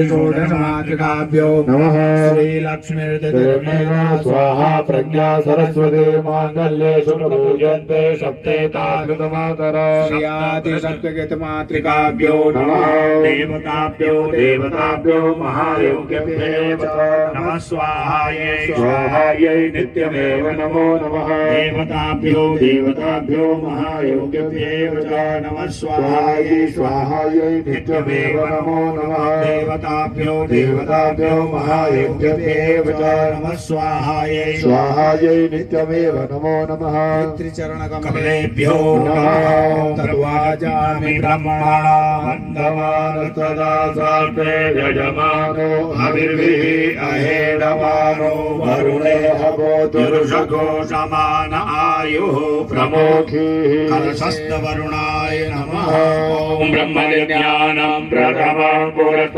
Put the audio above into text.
षोडशमातृकाभ्यो नमः। श्रीलक्ष्मीर्देवा स्वाहा प्रज्ञा सरस्वती मांगल्ये शुभपूजन्ते सप्तेताकृतमातरा। श्रीआदिशक्तिगतमातृकाभ्यो नमः। देवताभ्यो महायोग्यभ्यो नमः। स्वाहायै नित्यमेव नमो नमः। देवताभ्यो महायोग्यभ्यो नमः। स्वाहायै नित्यमेव नमो नमः। देवताभ्यो महायोग्यभ्यो नमः। स्वाहायै नित्यमेव नमो नमः। पितृचरणकमलेभ्यो नमः। तद्वाजामि ब्रह्मणा वन्दमान सदा सर्वे यजमानो हविर्भिः अहेडमानो वरुणे हवोतिरुषगो समान आयुः प्रमोखी कलशस्तवरुणाय नमः। ॐ ब्रह्मज्ञानं प्रथमं पुरस्तात्